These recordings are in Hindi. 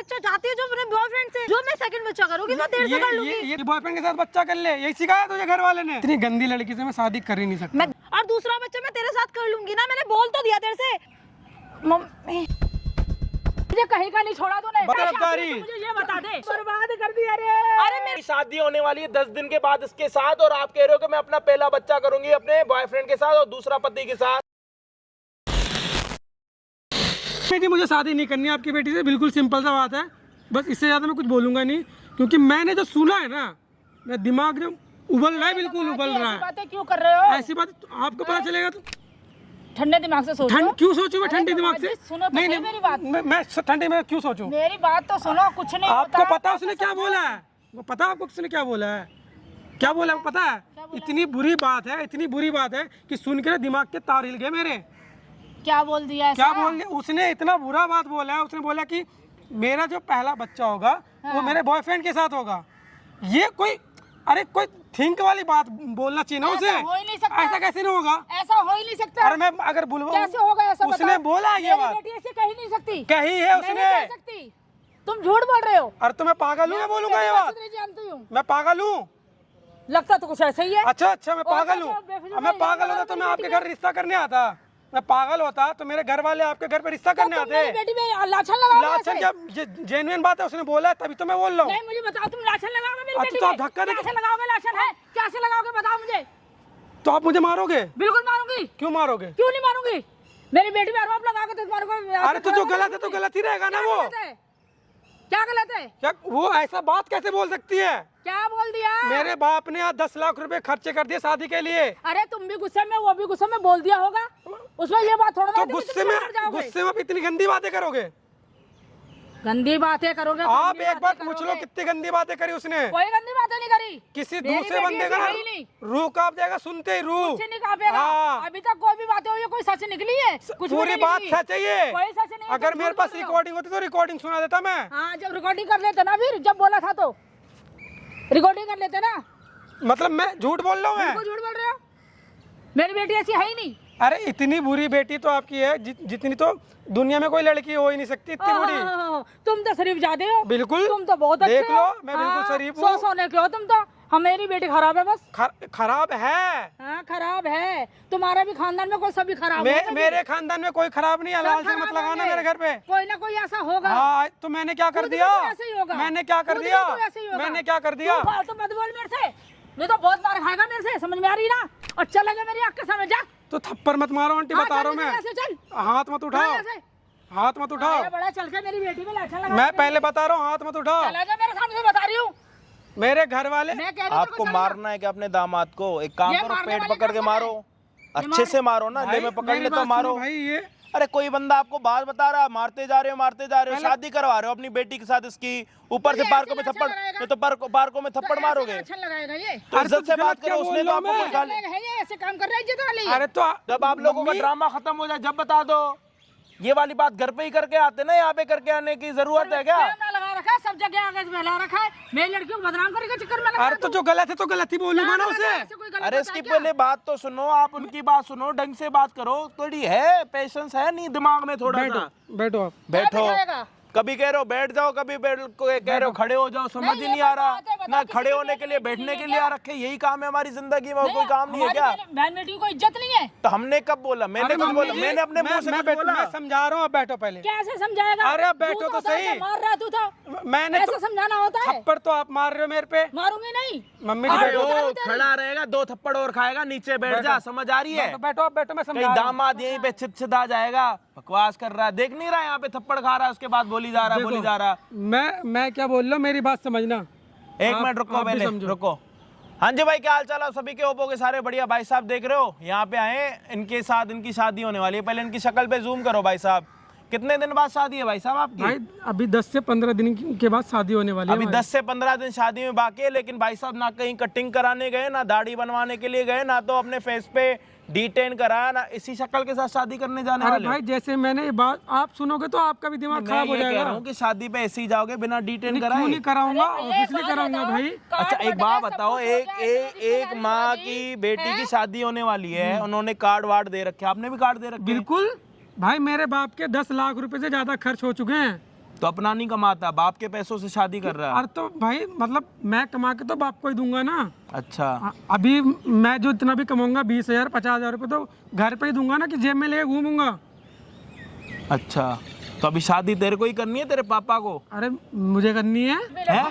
बच्चा चाहती है जो अपने बॉयफ्रेंड से, जो मैं सेकंड बच्चा करूंगी तो देर से कर लूंगी। ये बॉयफ्रेंड के साथ बच्चा कर ले, यही सिखाया तुझे घर वाले ने? इतनी गंदी लड़की से मैं शादी कर ही नहीं सकता। और दूसरा बच्चा मैं तेरे साथ कर लूंगी ना, मैंने बोल तो दिया तेरे से। मम्मी मुझे कहीं का नहीं छोड़ा तूने। मुझे ये बता दे, बर्बाद कर दिया रे। अरे मेरी शादी होने वाली है 10 दिन के बाद इसके साथ, और आप कह रहे हो कि मैं अपना पहला बच्चा करूंगी अपने बॉयफ्रेंड के साथ और दूसरा पति के साथ। जी मुझे शादी नहीं करनी आपकी बेटी से, बिल्कुल सिंपल सा बात है, बस इससे ज्यादा मैं कुछ बोलूंगा नहीं, क्योंकि मैंने जो सुना है ना, मेरा दिमाग जो उबल रहा है, बिल्कुल उबल रहा है। बातें क्यों कर रहे हो? ऐसी बात आपको पता चलेगा तो ठंडे दिमाग से सोचो। क्यों सोचूं मैं ठंडे दिमाग से? सुनो तो नहीं, मेरी बात। मैं ठंडे में क्यों सोचूं? मेरी बात तो सुनो, कुछ नहीं आपको पता उसने क्या बोला है? वो पता आपको उसने क्या बोला है? क्या बोला है पता है? इतनी बुरी बात है, इतनी बुरी बात है कि सुन के दिमाग के तार हिल गए मेरे। क्या बोल दिया? क्या बोल दिया उसने? इतना बुरा बात बोला है उसने। बोला कि मेरा जो पहला बच्चा होगा वो मेरे बॉयफ्रेंड के साथ होगा। ये कोई, अरे कोई थिंक वाली बात बोलना चाहिए ना उसे। हो ही नहीं सकता। ऐसा कैसे नहीं होगा? ऐसा हो ही नहीं सकता। अरे मैं अगर बुलवा कैसे होगा ऐसा? उसने बोला ये बात, बेटी ऐसे कह ही नहीं सकती। कही है उसने। नहीं कह सकती, तुम झूठ बोल रहे हो। अरे तो मैं पागल हूँ? मैं बोलूंगा ये बात? जानती हूँ, मैं पागल हूँ? लगता तो कुछ ऐसा ही है। अच्छा मैं पागल हूँ? मैं पागल होता तो मैं आपके घर रिश्ता करने आता। मैं पागल होता तो मेरे घर वाले आपके घर पे रिश्ता करने आते। बेटी में लाछन लगाओगे? लाछन क्या? ये जेन्युइन बात है, उसने बोला है तभी तो मैं बोल रहा हूँ। नहीं मुझे बताओ, तुम लाछन लगाओगे मेरी बेटी तो में? आप धक्का दे, कैसे लगाओगे? लाछन है, कैसे लगाओगे बताओ मुझे। तो आप मुझे मारोगे? बिल्कुल मारूंगी। क्यों मारोगे? क्यों नहीं मारूंगी? मेरी बेटी में आरोप लगाओगे तो तुम्हारे को। अरे तो जो गलत है तो गलत ही रहेगा ना। वो क्या गलत है? क्या वो ऐसा बात कैसे बोल सकती है? क्या बोल दिया? मेरे बाप ने आज 10 लाख रुपए खर्चे कर दिए शादी के लिए। अरे तुम भी गुस्से में, वो भी गुस्से में, बोल दिया होगा उसमें ये बात थोड़ा। तो गुस्से में आप इतनी गंदी बातें करोगे? गंदी बातें करोगे? आप एक बार पूछ लो कितनी गंदी बातें करी उसने। कोई गंदी बातें नहीं करी। किसी दूसरे बंदे का रूह कांप जाएगा सुनते ही। रूह कुछ नहीं कांपेगा। हाँ। अभी तक कोई भी बातें हुई है, कोई सच निकली है? कुछ पूरी बात सच है ये। कोई सच नहीं। अगर मेरे पास रिकॉर्डिंग होती तो रिकॉर्डिंग सुना देता मैं। हाँ, जब रिकॉर्डिंग कर लेते ना, फिर जब बोला था तो रिकॉर्डिंग कर लेते ना। मतलब मैं झूठ बोल रहा हूँ? मैं झूठ बोल रहे हो? मेरी बेटी ऐसी है ही नहीं। अरे इतनी बुरी बेटी तो आपकी है जितनी तो दुनिया में कोई लड़की हो ही नहीं सकती, इतनी बुरी। तुम तो शरीफ जाते हो। बिल्कुल, तुम तो बहुत अच्छे हो। देख लो मैं बिल्कुल शरीफ हूँ। सोने के हो तुम तो। मेरी बेटी खराब है बस। खराब है? हाँ खराब है। तुम्हारा भी खानदान में कोई सभी खराब है। मेरे खानदान में कोई खराब नहीं है। लाल से मत लगाना मेरे घर पे। कोई ना कोई ऐसा होगा। हाँ तो मैंने क्या कर दिया? मैंने क्या कर दिया? मैंने क्या कर दिया? तो मत बोल मेरे से, नहीं तो बहुत मार खाएगा मेरे से, समझ में आ रही ना? और चलेगा मेरी आँख के सामने जा। तो थप्पड़ मत मारो आंटी, बता रहा हूँ मैं। हाथ मत उठाओ, हाथ मत उठाओ। बड़ा चल के मेरी बेटी में लाछन लगा। मैं पहले बता रहा हूँ, हाथ मत उठाओ। मेरे सामने से बता रही हूँ। मेरे घर वाले आपको मारना है क्या अपने दामाद को? एक काम करो, पेट पकड़ के मारो, अच्छे से मारो ना। ले मैं पकड़ लेता हूँ, मारो भाई। ये अरे कोई बंदा आपको बात बता रहा है, मारते जा रहे हो, शादी करवा रहे हो अपनी बेटी के साथ इसकी, ऊपर से पार्कों में थप्पड़, नहीं तो पार्कों में थप्पड़ मारोगे। तो इज्जत से बात करो, उसने तो आपको कोई गाली। ऐसे काम कर रहा है इज्जत वाली। अरे तो जब आप लोगों का ड्रामा खत्म हो जाए जब बता दो। ये वाली बात घर पे ही करके आते ना, यहाँ पे करके आने की जरूरत है क्या? लगा रखा है सब जगह, आगे फैला रखा है। मेरी लड़कियों को बदनाम करने के चक्कर में। अरे तो जो गलत है तो गलत ही बोलूंगा ना उसे। अरे इसकी पहले बात तो सुनो, आप उनकी बात सुनो, ढंग से बात करो। थोड़ी है पेशेंस है नहीं दिमाग में थोड़ा सा। बैठो आप। बैठो, कभी कह रहे हो बैठ जाओ, कभी कह रहे हो खड़े हो जाओ। समझ ही नहीं आ रहा ना, खड़े होने के लिए बैठने के लिए आ रखे। यही काम है हमारी जिंदगी में, और कोई काम नहीं है क्या? बहन बेटी को इज्जत नहीं है तो हमने कब बोला? मैंने कुछ बोला? मैंने अपने मुंह से कुछ बोला? मैं समझा रहा हूँ, अब बैठो पहले। कैसे समझाएगा? अरे अब बैठो तो सही। मार रहा तू तो। मैंने ऐसा समझाना होता है? थप्पड़ तो आप मार रहे हो मेरे पे। मारूंगी नहीं। मम्मी खड़ा रहेगा, 2 थप्पड़ और खाएगा, नीचे बैठ जा। समझ आ रही है? बैठो आप, बैठो। मैं समझा दामाद यहीं पे छिदा जाएगा, बकवास कर रहा है, देख नहीं रहा यहाँ पे थप्पड़ खा रहा है, उसके बाद बोली जा रहा। मैं क्या बोल रहा हूँ, मेरी बात समझना। एक मिनट रुको, पहले रुको। हाँ जी भाई, क्या हाल चाल है सभी के? ओप्पो के सारे बढ़िया। भाई साहब देख रहे हो यहाँ पे आए, इनके साथ इनकी शादी होने वाली है। पहले इनकी शक्ल पे जूम करो भाई साहब। कितने दिन बाद शादी है भाई साहब आपकी? भाई अभी 10 से 15 दिन के बाद शादी होने वाली है। अभी 10 से 15 दिन शादी में बाकी है। लेकिन भाई साहब ना कहीं कटिंग कराने गए, ना दाढ़ी बनवाने के लिए गए, ना तो अपने फेस पे डिटेन कराया, ना इसी शक्ल के साथ शादी करने जाने वाले। भाई जैसे मैंने ये बात आप सुनोगे तो आपका भी दिमाग खराब हो जाएगा। कह रहा हूँ कि शादी पे ऐसे ही जाओगे बिना डिटेन कराए? नहीं कराऊंगा, ऑब्वियसली कराऊंगा भाई। अच्छा एक बात बताओ, एक माँ की बेटी की शादी होने वाली है, उन्होंने कार्ड वार्ड दे रखे, आपने भी कार्ड दे रखे? बिल्कुल भाई, मेरे बाप के 10 लाख रुपए से ज्यादा खर्च हो चुके हैं। तो अपना नहीं कमाता, बाप के पैसों से शादी कर रहा है। अरे तो भाई मतलब मैं कमा के तो बाप को ही दूंगा ना। अच्छा, अभी मैं जो इतना भी कमाऊंगा 20,000 50,000 रुपये तो घर पे ही दूंगा ना, कि जेब में लेके घूमूंगा। अच्छा, तो अभी शादी तेरे को ही करनी है, तेरे पापा को? अरे मुझे करनी है।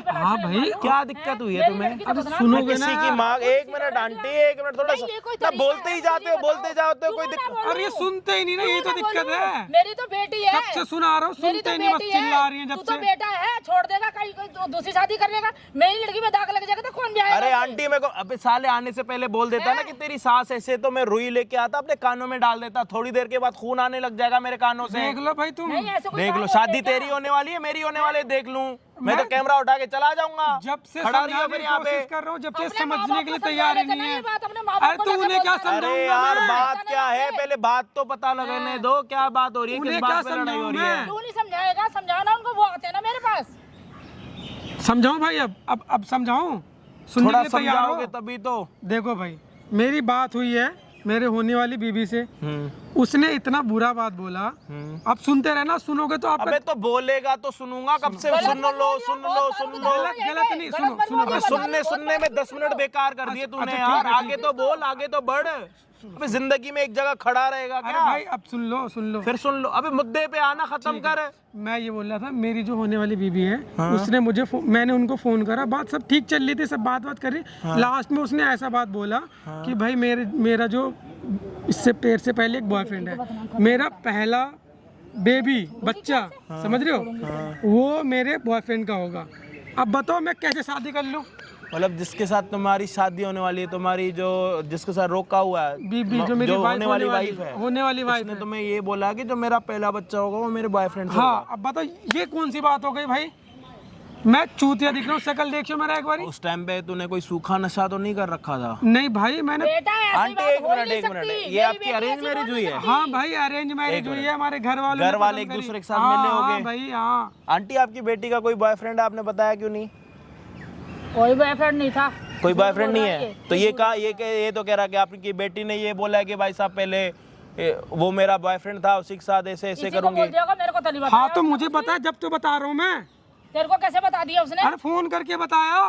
हाँ भाई, क्या दिक्कत हुई है तुम्हें? अरे सुनोगे किसी ना। की माँ, एक मिनट आंटी, एक मिनट, थोड़ा सा बोलते ही जाते हो, बोलते जाते हो, कोई दिक्कत? अरे ये सुनते ही नहीं ना, यही तो दिक्कत है। मेरी तो बेटी है, कब से सुना रहा हूँ, सुनते ही नहीं, बस चिल्ला रही है जब तू तो से। बेटा है, छोड़ देगा कहीं कोई दूसरी शादी कर लेगा, मेरी लड़की में दाग लग जाएगा तो कौन जाएगा? अरे आंटी मेरे को अबे साले आने से पहले बोल देता ना कि तेरी सास ऐसे, तो मैं रुई लेके आता, अपने कानों में डाल देता, थोड़ी देर के बाद खून आने लग जाएगा मेरे कानों से। देख लो भाई तुम, नहीं, ऐसे कोई देख काम लो, होता शादी है क्या? तेरी होने वाली है, मेरी होने वाली है, देख लूं मैं तो कैमरा उठा के चला जाऊंगा। जब से खड़ा रही हो समझाने फिर की यहाँ पे। कोशिश कर रहा हूँ, जब से अपने समझने माँ-बाप के लिए को तैयार ही समझा नहीं देते है। ना, ये बात अपने माँ-बाप अरे को तो जाके उन्हें क्या बोलता है। अरे समझाऊंगा यार मैं? बात क्या है, पहले बात तो पता लगने दो, क्या बात हो रही है, किस उन्हें बात क्या पे लड़ाई हो रही है? समझाऊं तू नहीं समझाएगा, समझाना उनको, वो आते हैं ना मेरे पास। समझाऊं भाई? अब समझाऊं? सुनने थोड़ा के लिए तैयार समझाओगे हो? तभी तो। देखो भाई, मेरी बात हुई है मेरे होने वाली बीबी से, उसने इतना बुरा बात बोला। अब सुनते रहना, सुनोगे तो आप अबे तो बोलेगा तो सुनूंगा, कब से सुन लो सुन लो सुन लो। गलत नहीं, सुनो सुनो अबे सुनने में 10 मिनट बेकार कर दिए तूने अच्छा, यार, ठीक है, आगे तो बोल, आगे तो बढ़। अबे जिंदगी में एक जगह खड़ा रहेगा अरे क्या? भाई अब सुन लो। फिर सुन लो, अबे मुद्दे पे आना खत्म कर। मैं ये बोल रहा था, मेरी जो होने वाली बीबी है, उसने मुझे मैंने उनको फोन करा, बात सब ठीक चल रही थी, सब बात करी। लास्ट में उसने ऐसा बात बोला कि भाई मेरा जो इससे से पहले एक बॉयफ्रेंड है, मेरा पहला बेबी बच्चा, समझ रहे हो, वो मेरे बॉयफ्रेंड का होगा। अब बताओ मैं कैसे शादी कर लूँ? मतलब जिसके साथ तुम्हारी शादी होने वाली है, तुम्हारी जो जिसके साथ रोका हुआ है, बीबी जो मेरी होने वाली वाइफ है, होने वाली वाइफ उसने है। तुम्हें ये बोला कि जो मेरा पहला बच्चा होगा वो मेरे बॉयफ्रेंड से हाँ, होगा। अब बताओ ये कौन सी बात हो गई भाई? मैं चूतिया दिख रहा हूँ, शक्ल देखियो मेरा एक बारी। उस टाइम पे तूने कोई सूखा नशा तो नहीं कर रखा था? नहीं भाई, मैंने बेटा ऐसी आंटी बात एक हो ही मिनट, नहीं एक मिनट, सकती। ये मेरी आपकी बेटी अरेंज ऐसी मैरिज बोल हुई नहीं है? सकती। हाँ भाई, अरेंज मैरिज हुई है, हमारे घर वालों ने पसंद एक करी। दूसरे के साथ हाँ, मिले होंगे। हाँ भाई, हाँ। आंटी आपकी बेटी का कोई बॉयफ्रेंड आपने बताया क्यों नहीं? कोई बॉयफ्रेंड नहीं था। कोई बॉयफ्रेंड नहीं है? तो ये कहा, ये तो कह रहा कि आपकी बेटी ने ये बोला है कि भाई साहब पहले वो मेरा बॉयफ्रेंड था, उसी के साथ ऐसे ऐसे इसी को करूंगी। बोल दिया होगा, मेरे को तो नहीं बताया। हाँ तो मुझे पता है, जब तो बता रहा हूँ मैं। तेरे को कैसे बता दिया उसने? अरे फोन करके बताया।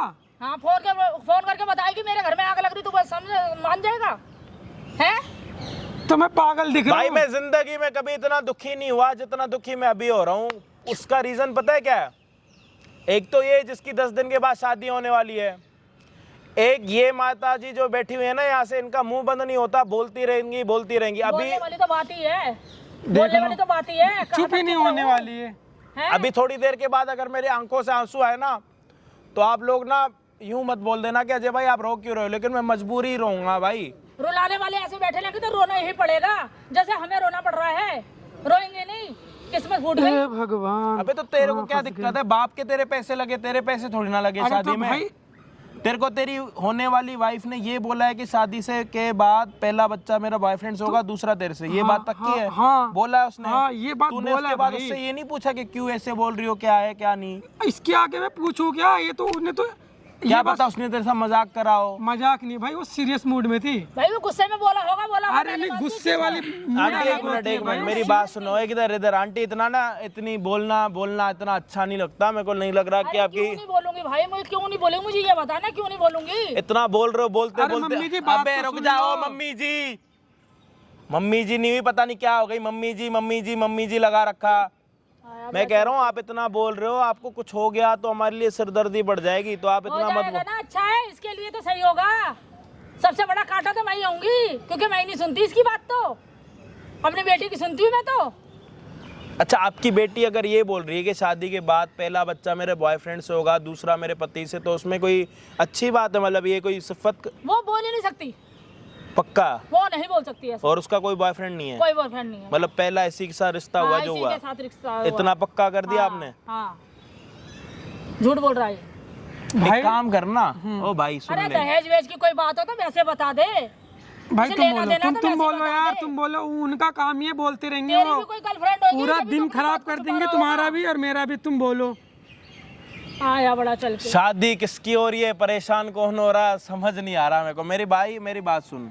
हाँ, फोन करके बताई कि मेरे घर में आग लग रही, तू बस समझ मान जाएगा है? तो मैं पागल दिख रहा भाई हूँ? मैं जिंदगी में कभी इतना दुखी नहीं हुआ जितना दुखी मैं अभी हो रहा हूँ। उसका रीजन पता है क्या है? एक तो ये जिसकी 10 दिन के बाद शादी होने वाली है, एक ये माता जी जो बैठी हुई है ना यहाँ से, इनका मुंह बंद नहीं होता, बोलती रहेंगी अभी। बोलने वाली तो बात ही है, बोलने वाली तो बात ही है। चुप ही नहीं होने वाली है। अभी थोड़ी देर के बाद अगर मेरी आंखों से आंसू आए ना, तो आप लोग ना यूं मत बोल देना कि अजय भाई आप रो क्यों रहे हो, लेकिन मैं मजबूर ही रहूंगा भाई। रुलाने वाले ऐसे बैठे लगे तो रोना ही पड़ेगा, जैसे हमें रोना पड़ रहा है। रोएंगे नहीं, किस्मत फूट गई। हे भगवान। अबे तो तेरे को क्या दिक्कत है? बाप के तेरे पैसे लगे, तेरे पैसे थोड़ी ना लगे अरे शादी तो में। भाई, तेरे को तेरी होने वाली वाइफ ने ये बोला है कि शादी से के बाद पहला बच्चा मेरा बॉयफ्रेंड से होगा, दूसरा तेरे से, ये बात पक्की है? हाँ, बोला है उसने? हाँ, ये बात तूने बोला उसके बाद भाई। उससे ये नहीं पूछा कि क्यों ऐसे बोल रही हो, क्या है क्या नहीं? इसके आगे मैं पूछूं क्या? ये तो उसने तो क्या ये पता उसने तेरे साथ मजाक करा हो। मजाक नहीं भाई, वो सीरियस मूड में थी। भाई वो गुस्से में बोला होगा। अरे नहीं, गुस्से वाली आंटी एक मिनट मेरी बात सुनो, एक इधर आंटी, इतना ना इतनी बोलना इतना अच्छा नहीं लगता मेरे को। नहीं लग रहा कि क्यों आपकी नहीं बोलूंगी भाई, मैं क्यों नहीं बोलूंगी? मुझे ये बताना क्यों नहीं बोलूंगी? इतना बोल रहे हो, बोलते अरे मम्मी जी, बात अबे तो रुक सुन जाओ। लो। मम्मी जी नहीं हुई, पता नहीं क्या हो गई, मम्मी जी लगा रखा। मैं कह रहा हूँ आप इतना बोल रहे हो, आपको कुछ हो गया तो हमारे लिए सिरदर्दी बढ़ जाएगी, तो आप हो इतना मत जाएगा ना, अच्छा है, इसके लिए तो सही होगा। सबसे बड़ा कांटा तो मैं ही होंगी, क्योंकि मैं ही नहीं सुनती इसकी बात, तो अपनी बेटी की सुनती हूँ मैं तो। अच्छा, आपकी बेटी अगर ये बोल रही है कि शादी के बाद पहला बच्चा मेरे बॉयफ्रेंड से होगा, दूसरा मेरे पति से, तो उसमें कोई अच्छी बात है? मतलब ये कोई सिफत? वो बोल ही नहीं सकती, पक्का? वो नहीं बोल सकती ऐसा। और उसका कोई बॉयफ्रेंड नहीं है? कोई बॉयफ्रेंड नहीं है। मतलब पहला इसी के साथ रिश्ता हुआ हाँ, जो इसी हुआ, के साथ रिश्ता हुआ। इतना पक्का कर दिया आपने? हाँ, झूठ बोल रहा है। एक काम करना, ओ भाई सुन अरे ले, दहेज वेज की कोई बात हो तो वैसे बता दे भाई। उसे तुम लेना बोलो, देना तो तुम वैसे बोलो बता यार, दे। तुम बोलो। उनका काम ये बोलते रहेंगे, तेरी वो भी कोई गर्लफ्रेंड होगी, पूरा तभी दिन तो खराब कुछ कर बात देंगे, होगा। तुम्हारा भी और मेरा भी। तुम बोलो। आया बड़ा चल के। शादी किसकी हो रही है, परेशान कौन हो रहा है, समझ नहीं आ रहा मेरे को। मेरी भाई मेरी बात सुन,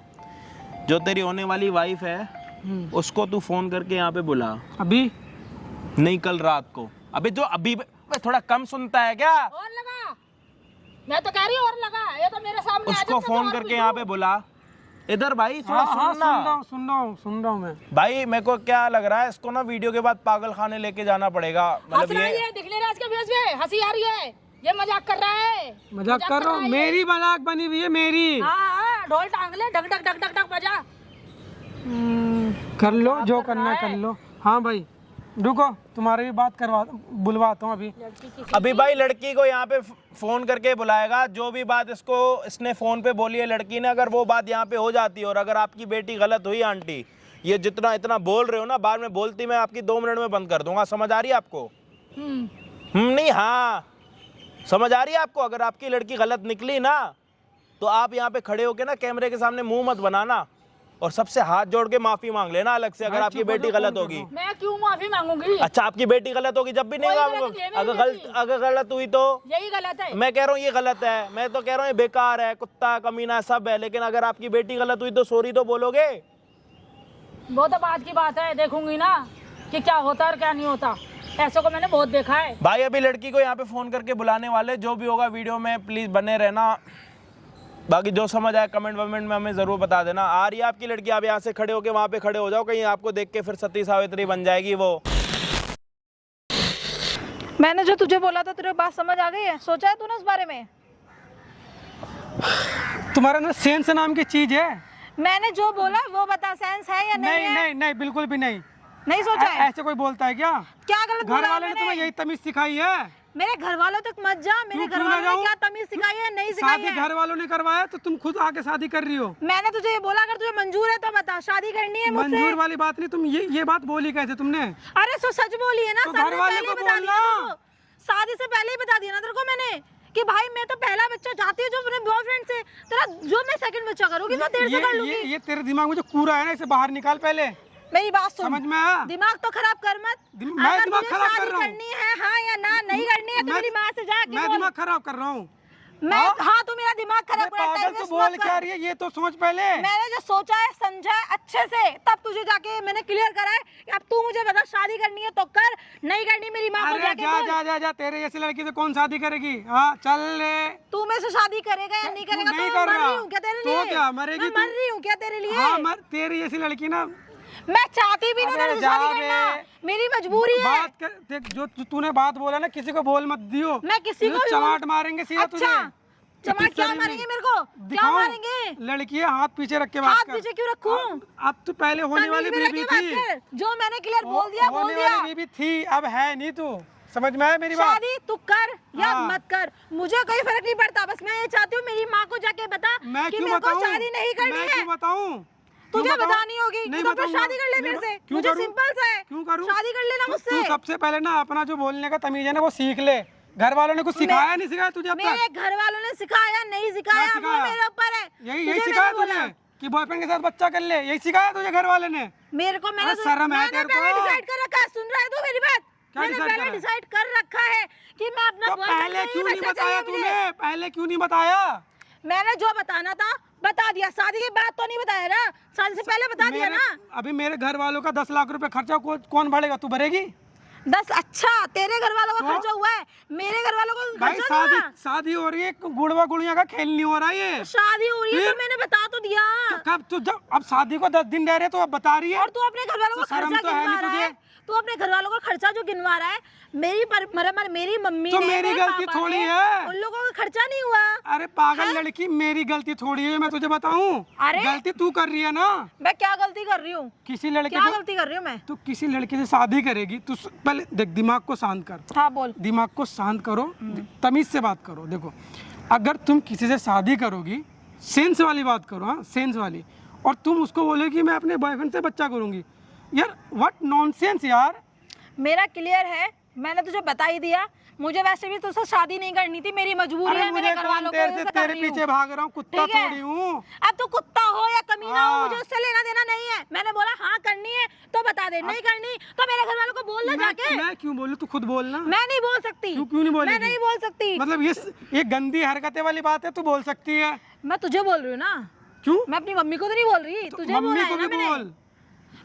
जो तेरी होने वाली वाइफ है उसको तू फोन करके यहाँ पे बुला। अभी नहीं, कल रात को। अबे जो अभी थोड़ा कम सुनता है क्या? और लगा, मैं तो कह रही हूँ और लगा, ये तो मेरे सामने उसको फोन करके यहाँ पे बुला। इधर भाई थोड़ा हाँ, सुनना। सुन रहा हूँ मैं। भाई मेरे को क्या लग रहा है, इसको ना वीडियो के बाद पागल खाने लेके जाना पड़ेगा। मतलब ये दिख नहीं रहा इसके फेस पे, हंसी आ रही है, ये मजाक कर रहा है। मजाक कर रहा हूँ, मेरी मजाक बनी हुई है मेरी। हाँ, ढोल टांग ले, duck duck duck duck duck बजा। कर लो जो करना कर लो। हाँ भाई रुको, तुम्हारी भी बात बुलवाता हूँ अभी। भाई लड़की को यहाँ पे फोन करके बुलाएगा। जो भी बात इसने फोन पे बोली है लड़की ने, अगर वो बात यहाँ पे हो जाती है और अगर आपकी बेटी गलत हुई आंटी, ये जितना इतना बोल रहे हो ना, बाद में बोलती मैं आपकी 2 मिनट में बंद कर दूंगा। समझ आ रही है आपको? नहीं, हाँ समझ आ रही है आपको? अगर आपकी लड़की गलत निकली ना, तो आप यहाँ पे खड़े होके ना कैमरे के सामने मुंह मत बनाना और सबसे हाथ जोड़ के माफी मांग लेना अलग से, अगर आपकी बेटी गलत होगी। मैं क्यों माफी मांगूंगी? अच्छा, आपकी बेटी गलत होगी जब भी नहीं अगर गलत हुई तो यही गलत है। मैं कह रहा हूँ ये गलत है, मैं तो कह रहा हूँ ये बेकार है, कुत्ता कमीना सब है। लेकिन अगर आपकी बेटी गलत हुई तो सॉरी तो बोलोगे? वो तो बात की बात है, देखूंगी ना कि क्या होता है और क्या नहीं होता। ऐसे को मैंने बहुत देखा है। भाई अभी लड़की को यहाँ पे फोन करके बुलाने वाले, जो भी होगा वीडियो में प्लीज बने रहना। बाकी जो समझ आए कमेंट वमेंट में हमें जरूर बता देना। आ रही है आपकी लड़की, आप यहाँ से खड़े होके वहाँ पे खड़े हो जाओ, कहीं आपको देख के फिर सती सावित्री बन जाएगी वो। मैंने जो तुझे बोला था तेरे बात समझ आ गई है? सोचा है तूने उस बारे में? तुम्हारे अंदर सेंस नाम की चीज है? मैंने जो बोला वो बता, सेंस है या नहीं? नहीं बिल्कुल भी नहीं। नहीं सोचा है? ऐसे कोई बोलता है क्या? क्या गलत बोला? घर वाले ने तुम्हें यही तमीज सिखाई है? मेरे घर वालों तक मत जा। मेरे घर वालों ने क्या तमीज सिखाई है? नहीं सिखाई शादी घर वालों ने करवाया तो तुम खुद आके शादी कर रही हो। मैंने तुझे ये बोला, अगर तुझे मंजूर है तो बता, शादी करनी है मुझसे। मंजूर वाली बात नहीं, तुम ये बात बोली कैसे तुमने? अरे तो सच बोली है ना, तो घर वाले को बोलना। शादी से पहले ही बता दिया ना तेरे को मैंने कि भाई मैं तो पहला बच्चा चाहती हूँ जो अपने बॉयफ्रेंड से, तेरा जो मैं सेकंड बच्चा करूंगी तो तेरे से कर लूंगी। ये तेरे दिमाग में जो कूड़ा है ना, इसे बाहर निकाल पहले। मेरी बात सुन, समझ में आया? दिमाग तो खराब कर मत। मैं दिमाग खराब कर रहा हूँ? करनी है हाँ या ना, नहीं करनी है तो मेरी माँ से जाके मैं दिमाग खराब कर रहा हूँ? हाँ तू मेरा दिमाग खराब कर रहा है। पागल तो बोल क्या रही है, ये तो सोच पहले। मैंने जो सोचा है समझा है अच्छे से, तब तुझे जाके मैंने क्लियर करा है कि अब तू मुझे बता, शादी करनी है तो कर, नहीं करनी मेरी माँ को जाके बोल। जा तेरे जैसी लड़की से कौन शादी करेगी? हाँ चल ले। तू मेरे से शादी करेगा या नहीं करेगा? नहीं तो कर मर रहा। रही हूँ क्या तेरे लिए? तो क्या मरेगी? मैं मर रही हूँ क्या तेरे लिए? हाँ तेरी जैसी लड़की ना, मैं चाहती भी नहीं तेरे से शादी करना, मेरी मजबूरी है। बात कर, देख जो तूने बात बोला ना, किसी को बोल मत दियो। मैं किसी को चमाट मारेंगे सीधा तुझे। चमाट क्या मारेंगे मेरे को? क्या मारेंगे? लड़की है, हाथ पीछे रख के बात कर। हाथ पीछे क्यों रखूं? अब तो पहले होने वाली बीबी थी, जो मैंने क्लियर बोल दिया बोल दिया। होने वाली बीबी थी, अब है नहीं। तू समझ में आया मेरी बात? शादी तू कर या मत कर, मुझे कोई फर्क नहीं पड़ता। बस मैं ये चाहती हूँ मेरी माँ को जाके बता कि मेरे को शादी नहीं करनी है। क्यों बताऊं? तुझे बतानी होगी, नहीं तो फिर शादी कर ले मेरे से। मुझे सिंपल सा है, क्यों करूं? शादी कर लेना मुझसे। तू सबसे पहले ना अपना जो बोलने का तमीज है ना वो सीख ले। घर वालों ने कुछ सिखाया नहीं सिखाया तुझे अब तक? मेरे घर वालों ने सिखाया नहीं सिखाया वो मेरे ऊपर है। यही सिखाया तुझे कि बॉयफ्रेंड के साथ बच्चा कर ले? यही सिखाया तुझे घर वाले ने? मेरे को मैंने शर्म है तेरे को? डिसाइड कर रखा है। सुन रहा है तू मेरी बात? मैंने पहले डिसाइड कर रखा है कि मैं अपना पहले क्यों नहीं बताया तूने? पहले क्यों नहीं बताया? मैंने जो बताना था बता दिया, शादी के बाद तो नहीं बताया ना, शादी से पहले बता दिया ना। अभी मेरे घर वालों का 10 लाख रुपए खर्चा कौन भरेगा? तू भरेगी? 10? अच्छा तेरे घर वालों का खर्चा हुआ है, मेरे घर वालों का भाई खर्चा नहीं हुआ। शादी हो रही है, गुड़वा गुड़िया का खेल नहीं हो रहा है ये। शादी हो रही है तो मैंने बता तो दिया। कब तू जब अब शादी को 10 दिन रह रहे तो अब बता रही है। और तू अपने घर वालों का खर्चा गिनवा रहा है, तू अपने घर वालों का खर्चा जो गिनवा रहा है। मेरी मम्मी तो मेरी गलती थोड़ी है, उन लोगों का खर्चा नहीं हुआ। अरे पागल लड़की, मेरी गलती थोड़ी है, मैं तुझे बताऊं। अरे गलती तू कर रही है ना। मैं क्या गलती कर रही हूँ? किसी लड़के क्या गलती कर रही हूँ मैं? तू किसी लड़के से शादी करेगी तो पहले देख, दिमाग को शांत कर। हाँ बोल। दिमाग को शांत करो, तमीज से बात करो। देखो अगर तुम किसी से शादी करोगी, सेंस वाली बात करो, हाँ सेंस वाली, और तुम उसको बोलोगी मैं अपने बॉयफ्रेंड से बच्चा करूंगी, यार व्हाट नॉनसेंस यार। मेरा क्लियर है, मैंने तुझे बता ही दिया। मुझे वैसे भी तुझसे शादी नहीं करनी थी, मेरी मजबूरी है। मेरे घर वालों को तेरे पीछे भाग रहा हूँ, कुत्ता थोड़ी हूँ। अब तू कुत्ता हो या कमीना हो, मुझे उससे लेना देना नहीं है। मैंने बोला हाँ करनी है तो बता दे, नहीं करनी तो मेरे घर वालों को बोल दे जाके। मैं क्यों बोलूं? तू खुद बोलना। मैं नहीं बोल सकती। क्यों नहीं बोलेगी? मैं नहीं बोल सकती। मतलब ये गंदी हरकतें वाली बात है, तू बोल सकती है। मैं तुझे बोल रही हूँ ना। क्यों? मैं अपनी मम्मी को तो नहीं बोल रही, तुझे मम्मी को भी बोल।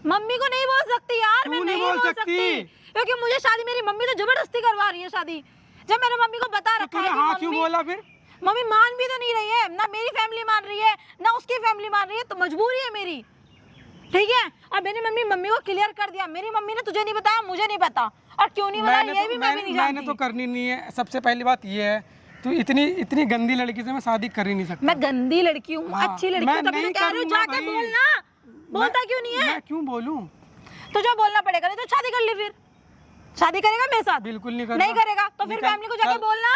मम्मी को नहीं बोल सकती यार, मैं क्यों नहीं बोल सकती क्योंकि मुझे शादी, मेरी मम्मी तो जबरदस्ती करवा रही है शादी। जब मैंने मम्मी को बता रखा है कि हाँ क्यों बोला फिर? मम्मी मान भी तो नहीं रही है, ना मेरी फैमिली मान रही है ना उसकी फैमिली मान रही है, तो मजबूरी है मेरी, ठीक है। और मेरी मम्मी को क्लियर कर दिया, मेरी मम्मी ने तुझे नहीं बताया, मुझे नहीं पता, और क्यों नहीं बताया ये भी मैं भी नहीं जानती। मैंने तो करनी नहीं है। सबसे पहली बात ये है, तू इतनी गंदी लड़की से मैं शादी कर ही नहीं सकता। मैं गंदी लड़की हूँ, अच्छी लड़की हूँ, तभी तो कह रही हूँ जाके बोलना। बोलता क्यों नहीं है? मैं क्यों बोलूं? तुझे बोलना पड़ेगा, नहीं तो शादी कर ले। फिर शादी करेगा मेरे साथ? बिल्कुल नहीं करेगा। नहीं करेगा तो फिर फैमिली को जाके बोलना।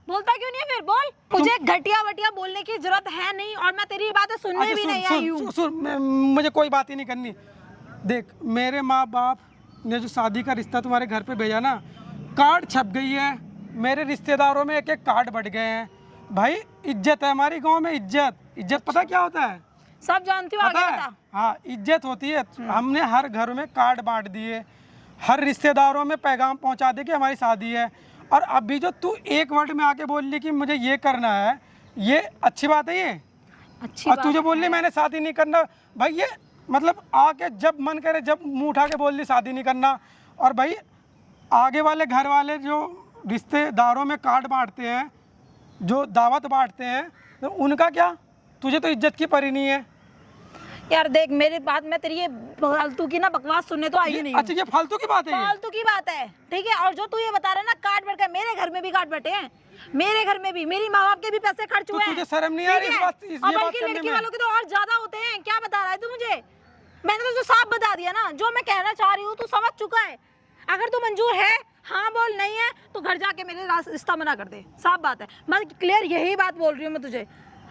बोलता क्यों नहीं है? फिर बोल। मुझे घटिया वटिया बोलने की जरूरत है नहीं, और मैं तेरी बातें सुनने भी नहीं आई हूँ। मुझे कोई बात ही नहीं करनी। देख, मेरे माँ बाप ने जो शादी का रिश्ता तुम्हारे घर पे भेजा ना, कार्ड छप गई है, मेरे रिश्तेदारों में एक एक कार्ड बढ़ गए हैं। भाई इज्जत है हमारी गांव में, इज्जत पता क्या होता है? सब जानती हूँ, आगे बता। हाँ, इज्जत होती है। हमने हर घर में कार्ड बांट दिए, हर रिश्तेदारों में पैगाम पहुंचा दे कि हमारी शादी है। और अभी जो तू एक वर्ड में आके बोल ली कि मुझे ये करना है, ये अच्छी बात है? ये अच्छी और बात तुझे बोल ली मैंने शादी नहीं करना, भाई ये मतलब आके जब मन करे जब मुंह उठा के बोल ली शादी नहीं करना। और भाई आगे वाले घर वाले जो रिश्तेदारों में कार्ड बांटते हैं, जो दावत बांटते हैं, तो उनका क्या? तुझे तो इज्जत की परी नहीं है यार। देख मेरी बात, मैं तेरी ये फालतू की ना बकवास सुनने तो आई नहीं। अच्छा, ये फालतू की बात है? फालतू की बात है, ठीक है। और जो तू ये बता रहा है ना कार्ड बढ़, मेरे घर में भी कार्ड बटे हैं, मेरे घर में भी मेरी माँ बाप के भी पैसे खर्च हुए हैं। तुझे शर्म नहीं आ रही इस बात करने में? लड़की वालों के तो और ज्यादा होते हैं। क्या बता रहा है तू मुझे? मैंने तो साफ बता दिया ना, जो मैं कहना चाह रही हूँ तू समझ चुका है। अगर तू मंजूर है हाँ बोल, नहीं है तो घर जाके मेरे रिश्ता मना कर दे, साफ बात है। मैं क्लियर यही बात बोल रही हूँ मैं तुझे।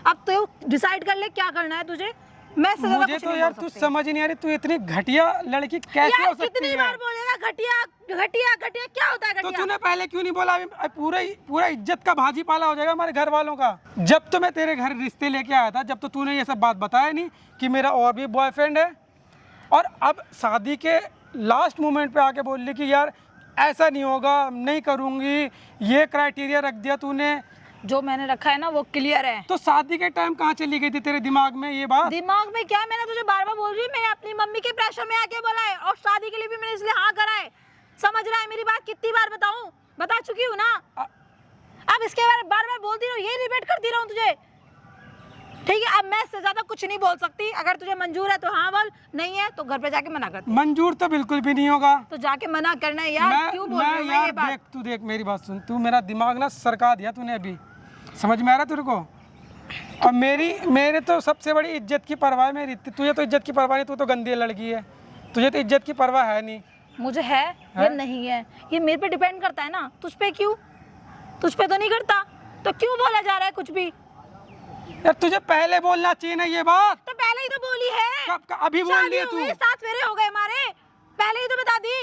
अब तो डिसाइड कर ले क्या करना है तुझे। मैं मुझे तो यार तू समझ नहीं आ रही, तू इतनी घटिया लड़की कैसे हो सकती है? कितनी बार बोलेगा घटिया घटिया घटिया? क्या होता है घटिया? तो तूने पहले क्यों नहीं बोला? पूरा इज्जत का भाजी पाला हो जाएगा हमारे घर वालों का। जब तो मैं तेरे घर रिश्ते लेके आया था, जब तो तूने ये सब बात बताया नहीं कि मेरा और भी बॉयफ्रेंड है, और अब शादी के लास्ट मोमेंट पे आके बोल ली कि यार ऐसा नहीं होगा, नहीं करूंगी, ये क्राइटेरिया रख दिया तूने। जो मैंने रखा है ना वो क्लियर है। तो शादी के टाइम कहाँ चली गई थी तेरे दिमाग में ये बात? दिमाग में क्या, मैंने तुझे बार बार बोल रही हूँ, मैंने अपनी मम्मी के प्रेशर में आके बोला है, और शादी के लिए भी मैंने इसलिए हाँ करा है। समझ रहा है मेरी बात? कितनी बार बताऊं? बता चुकी हूँ ना। अब इसके बारे में बार बार बोलती रहूं, ये रिपीट करती रहूं तुझे, ठीक है। अब मैं इससे ज्यादा कुछ नहीं बोल सकती। अगर तुझे मंजूर है तो हाँ बोल, नहीं है तो घर पे जाके मना कर। मंजूर तो बिल्कुल भी नहीं होगा। तो जाके मना करना है यार। क्यों बोल रही है ये बात? तू देख मेरी बात सुन, तू मेरा दिमाग ना सरका दिया तूने अभी, समझ में आ रहा तेरे को? और मेरे तो सबसे बड़ी इज्जत की परवाह है मेरी। तुझे तो इज्जत की परवाह नहीं, तू तो गंदी लड़की है, तुझे तो इज्जत की परवाह है नहीं। मुझे है या नहीं है ये मेरे पे डिपेंड करता है ना। तुझ पे क्यों? तुझ पे तो नहीं करता, तो क्यों बोला जा रहा है कुछ भी? यार तुझे पहले बोलना चाहिए ना ये बात। तो पहले ही तो बोली है। अभी बोल रही है तू? 7 फेरे हो गए हमारे, पहले ही तो बता दी।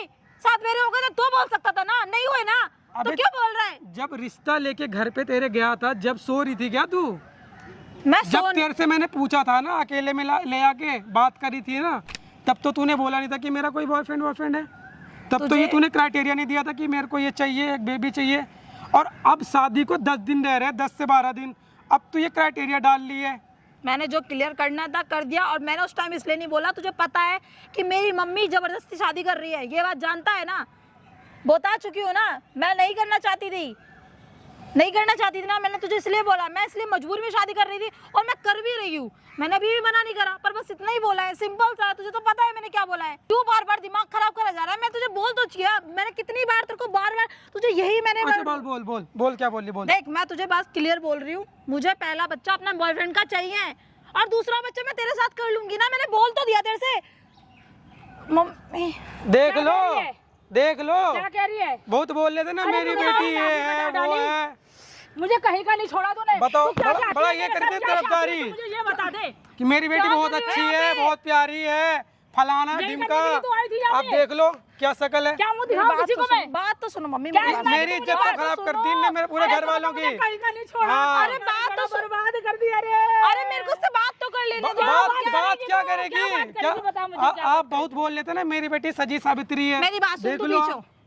7 फेरे हो गए तो बोल सकता था ना, नहीं हुए ना तो क्यों बोल रहा है? जब रिश्ता लेके घर पे तेरे गया था, जब सो रही थी क्या तू? जब तेरे से मैंने पूछा था ना, अकेले में ले आके बात करी थी ना, तब तो तूने बोला नहीं था कि मेरा कोई बॉयफ्रेंड है। तब तो ये तूने क्राइटेरिया नहीं दिया था कि मेरे को ये चाहिए, एक बेबी चाहिए। और अब शादी को 10 दिन रह रहे, 10 से 12 दिन, अब तू ये क्राइटेरिया डाल ली है। मैंने जो क्लियर करना था कर दिया, और मैंने उस टाइम इसलिए नहीं बोला, तुझे पता है कि मेरी मम्मी जबरदस्ती शादी कर रही है, ये बात जानता है ना। बता चुकी हूँ ना, मैं नहीं करना चाहती थी ना। मैंने तुझे इसलिए बोला, मैं इसलिए मजबूरी में शादी कर रही थी, और मैं कर भी रही हूँ। मैंने अभी भी मना नहीं करा, पर बस इतना ही बोला है, सिंपल सा। तुझे तो पता है मैंने क्या बोला है। क्यों बार बार दिमाग खराब करा जा रहा है? मैं तुझे बोल तो किया, मैंने कितनी बार तेरे को बार तुझे यही मैंने बोल क्या बोल रही? बोल। देख मैं तुझे बात क्लियर बोल रही हूँ, मुझे पहला बच्चा अपना बॉयफ्रेंड का चाहिए, और दूसरा बच्चा मैं तेरे साथ कर लूंगी ना। मैंने बोल तो दिया तेरे से। मम्मी देख लो क्या कह रही है? बहुत बोल लेते ना, मेरी बेटी है, वो है। मुझे कहीं का नहीं छोड़ा तूने। बताओ, बड़ा ये करते हैं तरफदारी। मुझे ये बता दे कि मेरी बेटी बहुत अच्छी है, बहुत प्यारी है, फलाना ढिमका। आप देख लो क्या शकल है। क्या मुंह दिखाऊं किसी को मैं? बात तो सुनो मम्मी, मेरी इज्जत तो खराब करती है मेरे पूरे घर वालों की। अरे बात तो बर्बाद कर दी। अरे मेरे को उससे बात तो कर लेने दो। बात क्या करेगी? क्या आप बहुत बोल लेते ना, मेरी बेटी सजी सावित्री है। मेरी बात सुन, तू नीचे हो,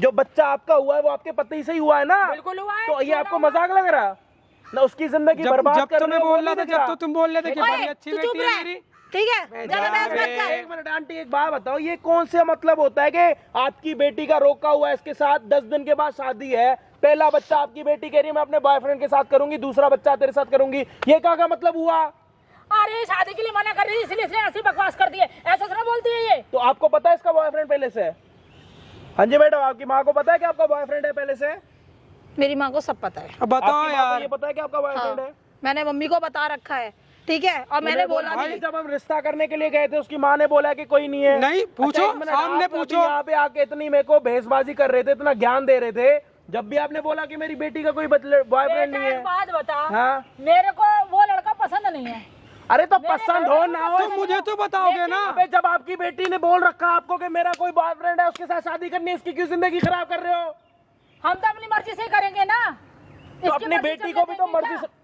जो बच्चा आपका हुआ है वो आपके पति से ही हुआ है ना? बिल्कुल हुआ है, तो ये क्यों आपको ना हुआ? मजाक लग रहा है? ना उसकी जिंदगी बर्बाद जब कर तुम्हें रहे हो, बोल रहा था, जब तो तुम बोल रहे थे कि ओए, बड़ी अच्छी तू चुप बेटी है रह, मेरी। ठीक है, ज्यादा बहस मत कर। एक मिनट आंटी, एक बात बताओ, ये कौन से मतलब होता है कि आपकी बेटी का रोका हुआ है इसके साथ, 10 दिन के बाद शादी है, पहला बच्चा आपकी बेटी कह रही है मैं अपने बॉयफ्रेंड के साथ करूंगी, दूसरा बच्चा तेरे साथ करूंगी, ये क्या मतलब हुआ? अरे शादी के लिए मना कर रही थी इसलिए इसने ऐसी बकवास कर दी है, ऐसा थोड़ा बोलती है ये। तो आपको पता है इसका बॉयफ्रेंड पहले से है? हाँ जी मैडम, आपकी माँ को पता है कि आपका बॉयफ्रेंड है पहले से? मेरी माँ को सब पता है। अब बताओ आपकी माँ को यार। ये पता है कि आपका बॉयफ्रेंड है? मैंने मम्मी को बता रखा है, ठीक है, और मैंने बोला भाई, भी। जब हम रिश्ता करने के लिए गए थे उसकी माँ ने बोला कि कोई नहीं है। नहीं, पूछो, अच्छा, एक मिनट, सामने आप अभी पूछो। यहाँ पे आके इतनी मेरे को भेसबाजी कर रहे थे, इतना ज्ञान दे रहे थे, जब भी आपने बोला कि मेरी बेटी का कोई बॉयफ्रेंड नहीं एक है। बात बता, हाँ? मेरे को वो लड़का पसंद नहीं है। अरे तो पसंद हो ना हो, तो मुझे तो बताओगे ना। अबे जब आपकी बेटी ने बोल रखा आपको कि मेरा कोई बॉयफ्रेंड है, उसके साथ शादी करनी है, इसकी क्यों जिंदगी खराब कर रहे हो? हम तो अपनी मर्जी से करेंगे ना। तो अपनी बेटी को भी तो मर्जी से।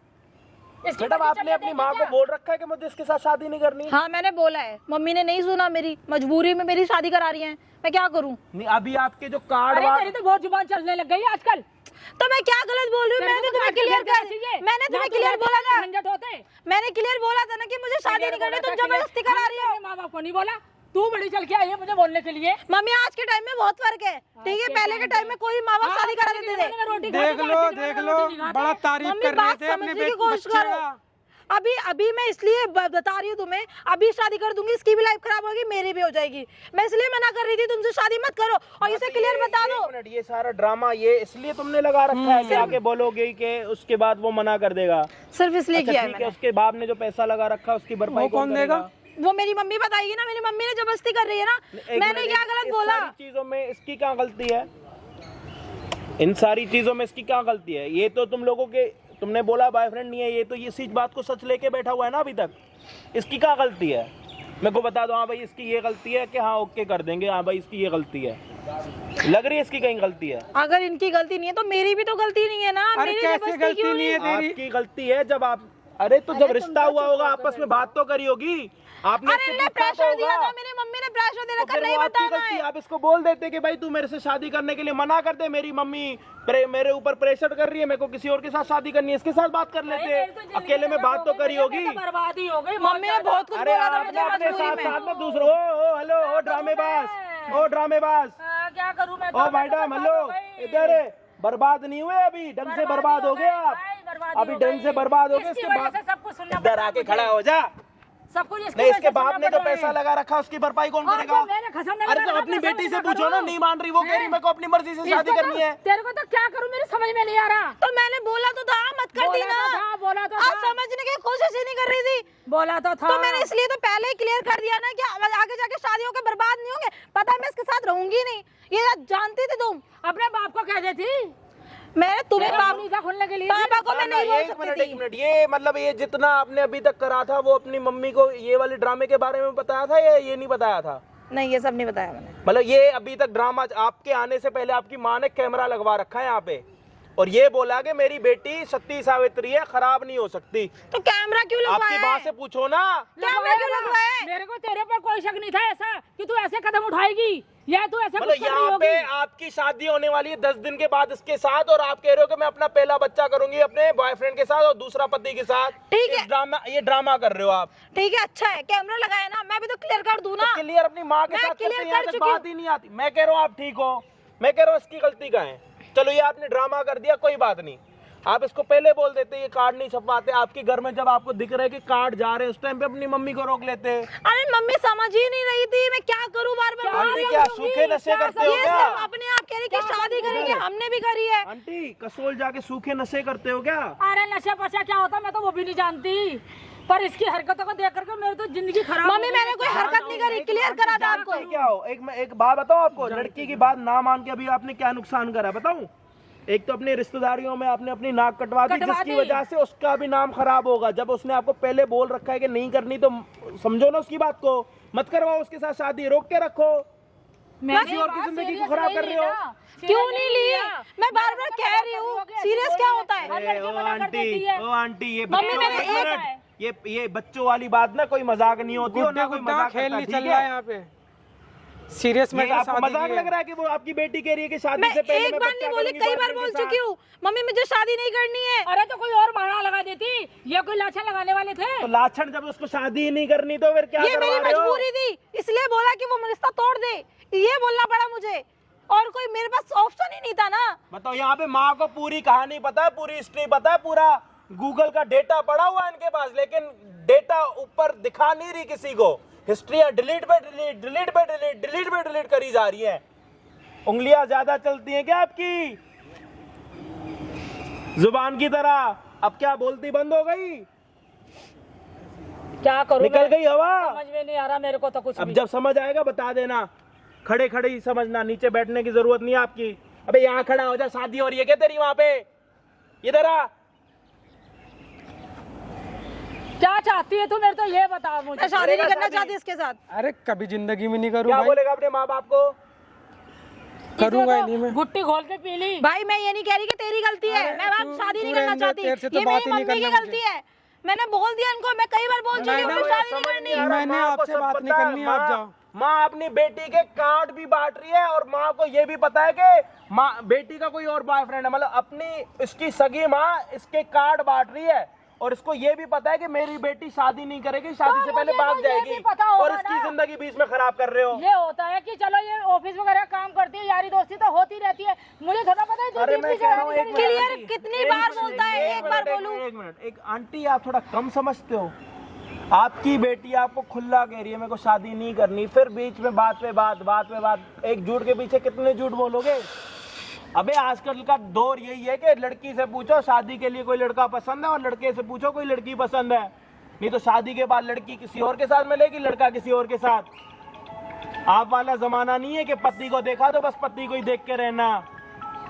मैडम आपने अपनी माँ को बोल रखा है कि मुझे इसके साथ शादी नहीं करनी? हाँ मैंने बोला है, मम्मी ने नहीं सुना मेरी, मजबूरी में मेरी शादी करा रही है, मैं क्या करूँ? नहीं, अभी आपके जो कार्ड अरे मेरी तो बहुत जुबान चलने लग गई है आजकल। तो मैं क्या गलत बोल रही हूँ? मैंने तुम्हें क्लियर मैंने तुम्हें क्लियर बोला था, झंझट होते। मैंने क्लियर बोला था ना कि मुझे शादी नहीं करनी, तुम जबरदस्ती करा रही हो। माँ बाप को नहीं बोला, तू बड़ी चल के आई है मुझे बोलने के लिए। मम्मी आज के टाइम में बहुत फर्क है, ठीक है, पहले के टाइम में कोई माँ बाप शादी करा देते थे। रोटी देख लो, बड़ा तारीफ मम्मी कर रहे बात थे अपने समझने की कोशिश बच्चे करो। का। अभी मैं इसलिए बता रही हूँ तुम्हें, अभी शादी कर दूंगी, इसकी भी लाइफ खराब होगी, मेरी भी हो जाएगी। मैं इसलिए मना कर रही थी तुमसे शादी मत करो, और इसे क्लियर बता दो। एक मिनट, ये सारा ड्रामा ये इसलिए तुमने लगा रखा है कि आके बोलोगे कि उसके बाद वो मना कर देगा? सिर्फ इसलिए अच्छा किया है ठीक है, मैंने। उसके बाप ने जो पैसा लगा रखा है उसकी भरपाई वो कौन देगा? वो मेरी मम्मी बताएगी ना, मेरी मम्मी ने जबरदस्ती कर रही है ना, एक मैंने मिनट, क्या इस गलत बोला? सारी चीजों में इसकी क्या गलती है? इन सारी चीजों में इसकी क्या गलती है? ये तो तुम लोगों के, तुमने बोला बॉयफ्रेंड नहीं है, ये तो इसी बात को सच लेके बैठा हुआ है ना अभी तक। इसकी क्या गलती है? मेरे को बता दो। हाँ भाई इसकी ये गलती है कि हाँ ओके कर देंगे, हाँ भाई इसकी ये गलती है, लग रही है इसकी कहीं गलती है? अगर इनकी गलती नहीं है तो मेरी भी तो गलती नहीं है ना। अरे मेरी कैसे जबरदस्ती गलती क्यों नहीं है तेरी? आपकी गलती है जब आप, अरे तो जब रिश्ता हुआ होगा आपस में बात तो करी होगी आपने, अरे इससे इन्हें पूछा तो प्रेशर दिया होगा। था, मेरी मम्मी ने प्रेशर दे तो रखा, फिर नहीं वो आपकी बताना गलती, है। आप इसको बोल देते कि भाई तू मेरे से शादी करने के लिए मना कर दे, मेरी मम्मी मेरे ऊपर प्रेशर कर रही है, मेरे को किसी और के साथ शादी करनी है, इसके साथ बात कर लेते। अकेले में बात तो करी होगी। बर्बादी हो गई। मम्मी ने बहुत कुछ अरे बोला था आपने मुझे अपने मजबूरी साथ में। साथ में दूसरों, ओ हेलो, ओ ड्रामेबाज, ओ ड्रामेबाज, क्या करूँ मैं? ओ मैडम हेलो, इधर बर्बाद नहीं हुए, अभी ढंग से बर्बाद हो गए आप, अभी ढंग से बर्बाद हो गए। इसके बाद सब कुछ सुनना इधर आके खड़ा हो जा। सब कुछ नहीं, इसके बाप ने जो पैसा लगा रखा उसकी भरपाई कौन करेगा? मैंने खसम नहीं अरे तो लगाया, अपनी पैसा बेटी से लगा पूछो ना, करो। नहीं मान रही, वो कह रही मेरे को अपनी मर्जी से शादी करनी है। तेरे को तो क्या करूँ मेरी समझ में नहीं आ रहा। तो मैंने बोला तो था, मत कर दी ना। बोला तो आज समझने की कोशिश ही नहीं कर रही थी। बोला तो था। तो मैंने इसलिए तो पहले ही क्लियर कर दिया ना कि आगे जाके शादी होकर बर्बाद नहीं होंगे। पता है मैं इसके साथ रहूंगी नहीं, ये जानती थी तुम। अपने बाप को कह देती, मैंने तुम्हें बाप नीचा खोलने के लिए पापा को मैं नहीं बोल एक सकती मिनट, थी। एक मिनट, ये मतलब ये जितना आपने अभी तक करा था वो अपनी मम्मी को ये वाले ड्रामे के बारे में बताया था या ये नहीं बताया था? नहीं, ये सब नहीं बताया मैंने। मतलब ये अभी तक ड्रामा, आपके आने से पहले आपकी माँ ने कैमरा लगवा रखा है यहाँ पे और ये बोला कि मेरी बेटी सती सावित्री है, खराब नहीं हो सकती। तो कैमरा क्यों आपकी लगवाया माँ है? से पूछो ना। कैमरा क्यों लगवाया है? मेरे को तेरे पर कोई शक नहीं था ऐसा कि तू ऐसे कदम उठाएगी या तू ऐसा मतलब कुछ कर रही यहाँ होगी। पे आपकी शादी होने वाली है 10 दिन के बाद इसके साथ और आप कह रहे हो कि मैं अपना पहला बच्चा करूंगी अपने बॉयफ्रेंड के साथ और दूसरा पति के साथ। ठीक है। इस ड्रामा, ये ड्रामा कर रहे हो आप। ठीक है, अच्छा है, कैमरा लगाया ना, मैं भी तो क्लियर कर दूं ना। तो क्लियर अपनी माँ के मैं साथ clear करते हैं, यहाँ कर तक चुकी बात ही नहीं आती। मैं कह रहा हूँ आप ठीक हो, मैं कह रहा हूँ इसकी गलती का है। चलो ये आपने ड्रामा कर दिया, कोई बात नहीं, आप इसको पहले बोल देते ये कार्ड नहीं छपवाते। आपके घर में जब आपको दिख रहा है कि कार्ड जा रहे हैं उस टाइम पे अपनी मम्मी को रोक लेते। अरे मम्मी समझ ही नहीं रही थी, मैं क्या करूं, बार बार आंटी क्या सूखे नशे करते हो ये क्या? सब अपने आप कह रही कि शादी करेंगे, हमने भी करी है। आंटी कसोल जाके सूखे नशे करते हो क्या? अरे नशा पशा क्या होता मैं तो वो भी नहीं जानती, पर इसकी हरकतों को देख करके मेरी तो जिंदगी खराब मम्मी मैंने कोई हरकत नहीं करी, क्लियर करा था आपको। क्या हो, एक बात बताओ आपको, लड़की की बात ना मान के अभी आपने क्या नुकसान करा बताऊं? एक तो अपनी रिश्तेदारियों में आपने अपनी नाक कटवा दी जिसकी वजह से उसका भी नाम खराब होगा। जब उसने आपको पहले बोल रखा है कि नहीं करनी तो समझो ना उसकी बात को, मत करवाओ उसके साथ शादी, रोक के रखो। किसी और की जिंदगी को खराब कर रहे हो। क्यों नहीं ली? मैं बार बार कह रही हूँ, सीरियस क्या होता है? अरे ओ आंटी ये मम्मी बच्चों, मैंने एक मिनट, ये बच्चों वाली बात ना कोई मजाक नहीं होती और ना कोई मजाक खेल करता, नहीं ठीक चल रहा है है? यहाँ पे। सीरियस ये मैटर आपको शादी मजाक की लग है। रहा है कि वो आपकी बेटी कह रही है कि शादी मैं से पहले एक मैं बार बच्चा नहीं बोली, करूंगी कई बार बोल बॉयफ्रेंड के चुकी हूँ मम्मी मुझे शादी नहीं करनी है। अरे तो कोई और बहाना लगा देती, ये कोई लाछन लगाने वाले थे। साथ। तो लाछन जब उसको शादी ही नहीं करनी तो फिर क्या ये करवा मेरी रहे हो? मजबूरी थी, इसलिए बोला कि वो रिश्ता तोड़ दे, ये बोलना पड़ा मुझे, और कोई मेरे पास ऑप्शन ही नहीं था ना। बताओ, यहाँ पे माँ को पूरी कहानी पता है, पूरी हिस्ट्री पता है, पूरा गूगल का डेटा पड़ा हुआ है इनके पास, लेकिन डेटा ऊपर दिखा नहीं रही किसी को। हिस्ट्रियां डिलीट पे डिलीट, डिलीट पे डिलीट, डिलीट पे डिलीट करी जा रही है। उंगलियां ज्यादा चलती हैं क्या आपकी जुबान की तरह? अब क्या बोलती बंद हो गई? क्या करूं निकल मैं? गई हवा? समझ में नहीं आ रहा मेरे को तो कुछ अब भी। जब समझ आएगा बता देना, खड़े खड़े ही समझना, नीचे बैठने की जरूरत नहीं है आपकी। अबे यहाँ खड़ा हो जा, शादी हो रही है क्या तेरी वहां पे? इधर आ। क्या चाहती है तू, मेरे तो ये बता मुझे। मैं शादी नहीं करेगा करना शादी? चाहती इसके साथ। अरे कभी जिंदगी में नहीं करूँ क्या भाई, बोलेगा अपने माँ बाप को? करूंगा ही इसने नहीं तो मैं। गुट्टी घोल के पी ली। भाई मैं ये नहीं कह रही कि तेरी गलती है, अरे मैं बात तू- शादी तू नहीं करना रहने दे, चाहती, तेरे से तो ये बात मेरी ही नहीं मम्मी की करना गलती है। मैंने बोल दिया इनको, मैं कई बार बोल चुकी हूँ, नहीं, मुझे शादी नहीं समझ करनी। नहीं आ रहा, मैंने माँ को आपसे सब बात नहीं पता है। करनी, आप माँ- जाओ। माँ अपनी बेटी के कार्ड भी बांट रही है, और माँ को ये भी पता है कि माँ बेटी का कोई और बॉयफ्रेंड है, मतलब अपनी इसकी सगी माँ इसके कार्ड बांट रही है, और इसको ये भी पता है कि मेरी बेटी शादी नहीं करेगी, शादी तो से पहले मुझे भाग तो ये जाएगी, भी पता होगा और इसकी ना। जिंदगी बीच में खराब कर रहे हो। ये होता है कि चलो ये ऑफिस वगैरह काम करती है, यारी दोस्ती तो होती रहती है, मुझे थोड़ा पता है तू अरे बीच मैं बीच कह में रहा हूँ, आने एक की मिनट, क्लियर आंटी, कितनी एक बार मिनट, बोलता है, एक बार मिनट, बोलूं। एक मिनट, एक आंटी आप थोड़ा कम समझते हो। आपकी बेटी आपको खुला कह रही है मेरे को शादी नहीं करनी, फिर बीच में बात पे बात, एक झूठ के पीछे कितने झूठ बोलोगे? अबे आजकल का दौर यही है कि लड़की से पूछो शादी के लिए कोई लड़का पसंद है, और लड़के से पूछो कोई लड़की पसंद है, नहीं तो शादी के बाद लड़की किसी और के साथ मिलेगी, लड़का किसी और के साथ। आप वाला जमाना नहीं है कि पति को देखा तो बस पति को ही देख के रहना।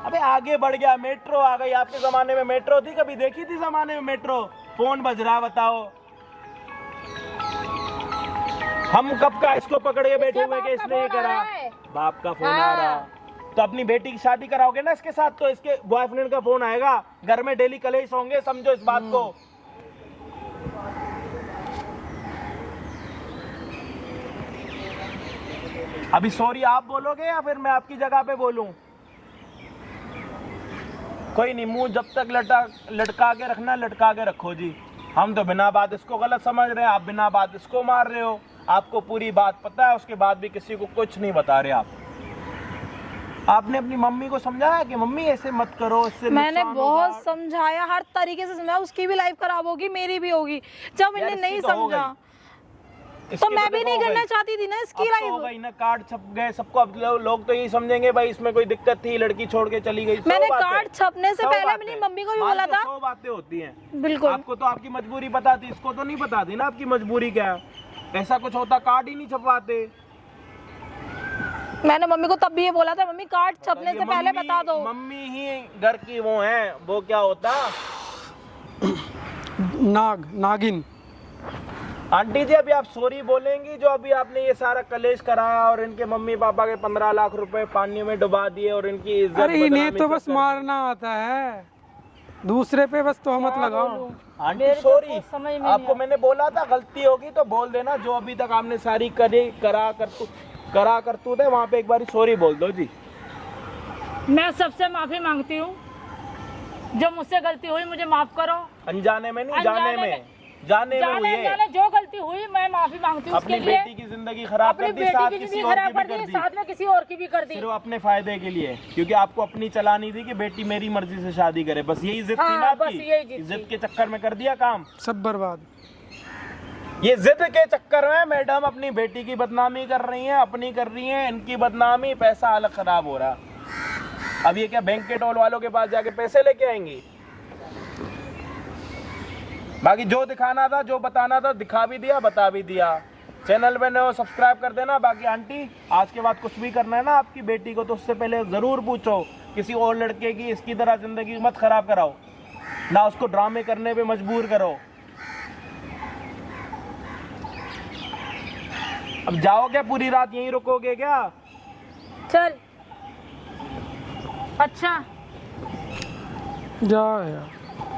अबे आगे बढ़ गया, मेट्रो आ गई। आपके जमाने में मेट्रो थी? कभी देखी थी जमाने में मेट्रो? फोन बज रहा, बताओ हम कब का इसको पकड़ के बैठे हुए कि इसने ये करा? बाप का फोन आ रहा। तो अपनी बेटी की शादी कराओगे ना इसके साथ, तो इसके बॉयफ्रेंड का फोन आएगा, घर में डेली कलेश होंगे, समझो इस बात को। अभी सॉरी आप बोलोगे या फिर मैं आपकी जगह पे बोलूं? कोई नहीं, मुंह जब तक लटका के रखना, लटका के रखो जी। हम तो बिना बात इसको गलत समझ रहे हैं, आप बिना बात इसको मार रहे हो। आपको पूरी बात पता है, उसके बाद भी किसी को कुछ नहीं बता रहे आप। आपने अपनी मम्मी को समझाया कि मम्मी ऐसे मत करो, इससे मैंने नुकसान बहुत होगा। समझाया, हर तरीके से समझाया, उसकी भी लाइफ खराब होगी, मेरी भी होगी। जब यार इन्हें नहीं इसकी तो हो समझा गई। तो इसकी मैं भी देखो नहीं हो करना गई। चाहती थी ना इसकी अब तो हो लाइफ। गई ना, कार्ड छप गए सबको। अब लोग तो यही समझेंगे भाई इसमें कोई दिक्कत थी, लड़की छोड़ के चली गई। मैंने कार्ड छपने से पहले अपनी मम्मी को भी बोला था। 100 बातें होती हैं। बिल्कुल। आपको तो आपकी मजबूरी पता थी, इसको तो नहीं पता थी ना आपकी मजबूरी क्या है। ऐसा कुछ होता कार्ड ही नहीं छपवाते। मैंने मम्मी को तब भी ये बोला था, मम्मी कार्ड छपने ये से पहले मम्मी- बता दो। मम्मी ही घर की वो है, वो क्या होता? नागिन। आंटी जी अभी आप सॉरी बोलेंगी, जो अभी आपने ये सारा कलेश कराया और इनके मम्मी पापा के 15 लाख रुपए पानी में डुबा दिए और इनकी इज्जत अरे इन्हें बदनामी तो सब बस कर दी। मारना आता है, दूसरे पे बस तोहमत लगाओ। आंटी मेरे तो सॉरी, कुछ समझ में नहीं आपको मैंने बोला था गलती होगी तो बोल देना। जो अभी तक आपने सारी करा करतूत है, वहाँ पे एक बार सॉरी बोल दो जी। मैं सबसे माफी मांगती हूँ, जो मुझसे गलती हुई मुझे माफ करो। अनजाने में नहीं, अनजाने जाने में में। जाने में हुई है। जाने जो गलती हुई मैं माफी मांगती हूँ उसके अपनी लिए। बेटी की जिंदगी खराब अपनी कर दी, बेटी साथ की किसी जिंदगी और की खराब भी कर कर दी, दी, साथ में किसी और की भी कर दी। सिर्फ अपने फायदे के लिए, क्योंकि आपको अपनी चलानी थी कि बेटी मेरी मर्जी से शादी करे। बस यही जिद थी हाँ, ना बस आपकी। यही जिद थी। जिद के चक्कर में कर दिया काम। सब बर्बाद। ये जिद के चक्कर में मैडम अपनी बेटी की बदनामी कर रही हैं, अपनी कर रही हैं, इनकी बदनामी, पैसा अलग खराब हो रहा। अब ये क्या बैंक के टोल वालों के पास जाके पैसे लेके आएंगी? बाकी जो दिखाना था, जो बताना था, दिखा भी दिया, बता भी दिया। चैनल पे नए हो सब्सक्राइब कर देना। बाकी आंटी आज के बाद कुछ भी करना है ना आपकी बेटी को, तो उससे पहले जरूर पूछो, किसी और लड़के की इसकी तरह जिंदगी मत खराब कराओ, ना उसको ड्रामे करने पे मजबूर करो। अब जाओ क्या, पूरी रात यहीं रुकोगे क्या? चल अच्छा जाओ यार।